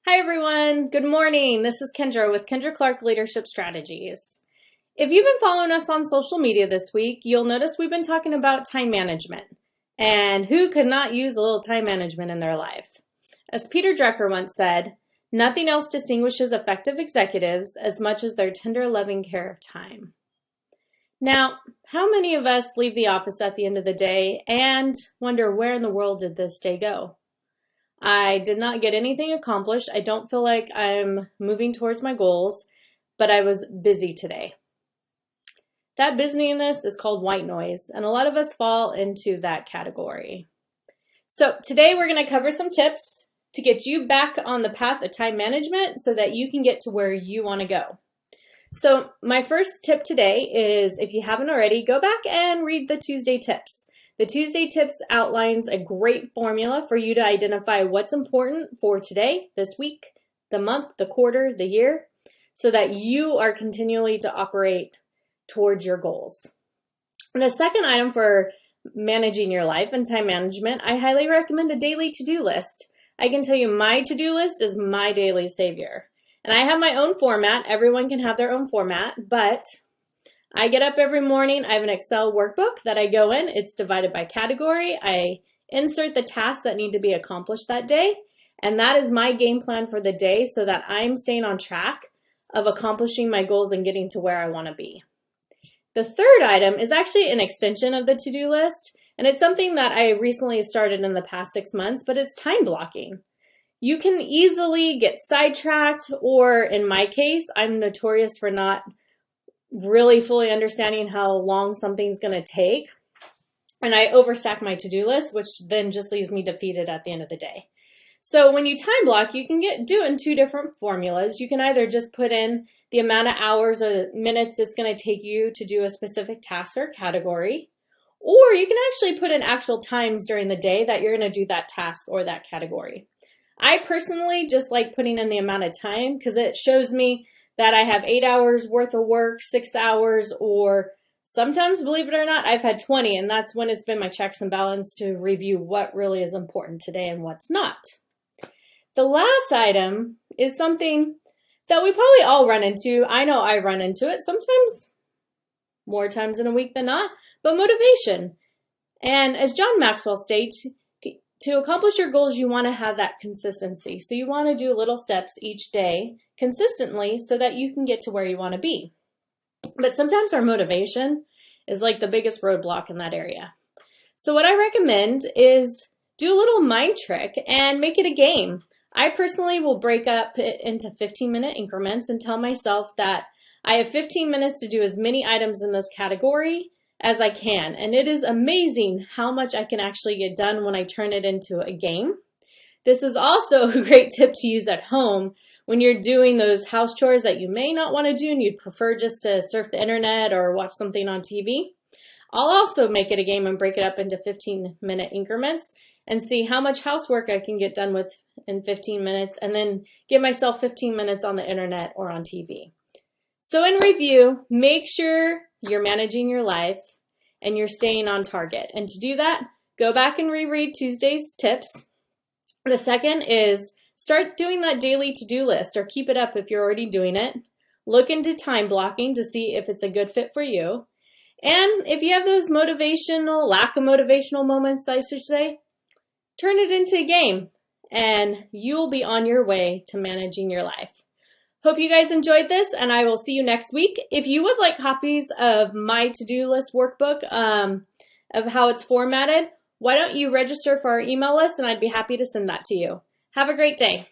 Hi everyone, good morning. This is Kendra with Kendra Clark Leadership Strategies. If you've been following us on social media this week, you'll notice we've been talking about time management. And who could not use a little time management in their life? As Peter Drucker once said, nothing else distinguishes effective executives as much as their tender, loving care of time. Now, how many of us leave the office at the end of the day and wonder where in the world did this day go? I did not get anything accomplished. I don't feel like I'm moving towards my goals, but I was busy today. That busyness is called white noise, and a lot of us fall into that category. So today we're going to cover some tips to get you back on the path of time management so that you can get to where you want to go. So my first tip today is, if you haven't already, go back and read the Tuesday tips. The Tuesday tips outlines a great formula for you to identify what's important for today, this week, the month, the quarter, the year, so that you are continually to operate towards your goals. The second item for managing your life and time management, I highly recommend a daily to-do list. I can tell you my to-do list is my daily savior. And I have my own format. Everyone can have their own format, but I get up every morning. I have an Excel workbook that I go in. It's divided by category. I insert the tasks that need to be accomplished that day. And that is my game plan for the day so that I'm staying on track of accomplishing my goals and getting to where I want to be. The third item is actually an extension of the to-do list. And it's something that I recently started in the past 6 months, but it's time blocking. You can easily get sidetracked, or in my case, I'm notorious for not really fully understanding how long something's going to take. And I overstack my to-do list, which then just leaves me defeated at the end of the day. So when you time block, you can do it in two different formulas. You can either just put in the amount of hours or minutes it's going to take you to do a specific task or category, or you can actually put in actual times during the day that you're going to do that task or that category. I personally just like putting in the amount of time because it shows me that I have 8 hours worth of work, 6 hours, or sometimes, believe it or not, I've had 20, and that's when it's been my checks and balance to review what really is important today and what's not. The last item is something that we probably all run into. I know I run into it sometimes, more times in a week than not, but motivation. And as John Maxwell states, to accomplish your goals, you want to have that consistency. So you want to do little steps each day consistently so that you can get to where you want to be. But sometimes our motivation is like the biggest roadblock in that area. So what I recommend is do a little mind trick and make it a game. I personally will break up it into 15-minute increments and tell myself that I have 15 minutes to do as many items in this category as I can. And it is amazing how much I can actually get done when I turn it into a game. This is also a great tip to use at home when you're doing those house chores that you may not want to do and you'd prefer just to surf the internet or watch something on TV. I'll also make it a game and break it up into 15-minute increments and see how much housework I can get done with in 15 minutes, and then give myself 15 minutes on the internet or on TV. So in review, make sure you're managing your life and you're staying on target. And to do that, go back and reread Tuesday's tips. The second is start doing that daily to-do list, or keep it up if you're already doing it. Look into time blocking to see if it's a good fit for you. And if you have those lack of motivational moments, I should say, turn it into a game and you'll be on your way to managing your life. Hope you guys enjoyed this, and I will see you next week. If you would like copies of my to-do list workbook of how it's formatted, why don't you register for our email list, and I'd be happy to send that to you. Have a great day.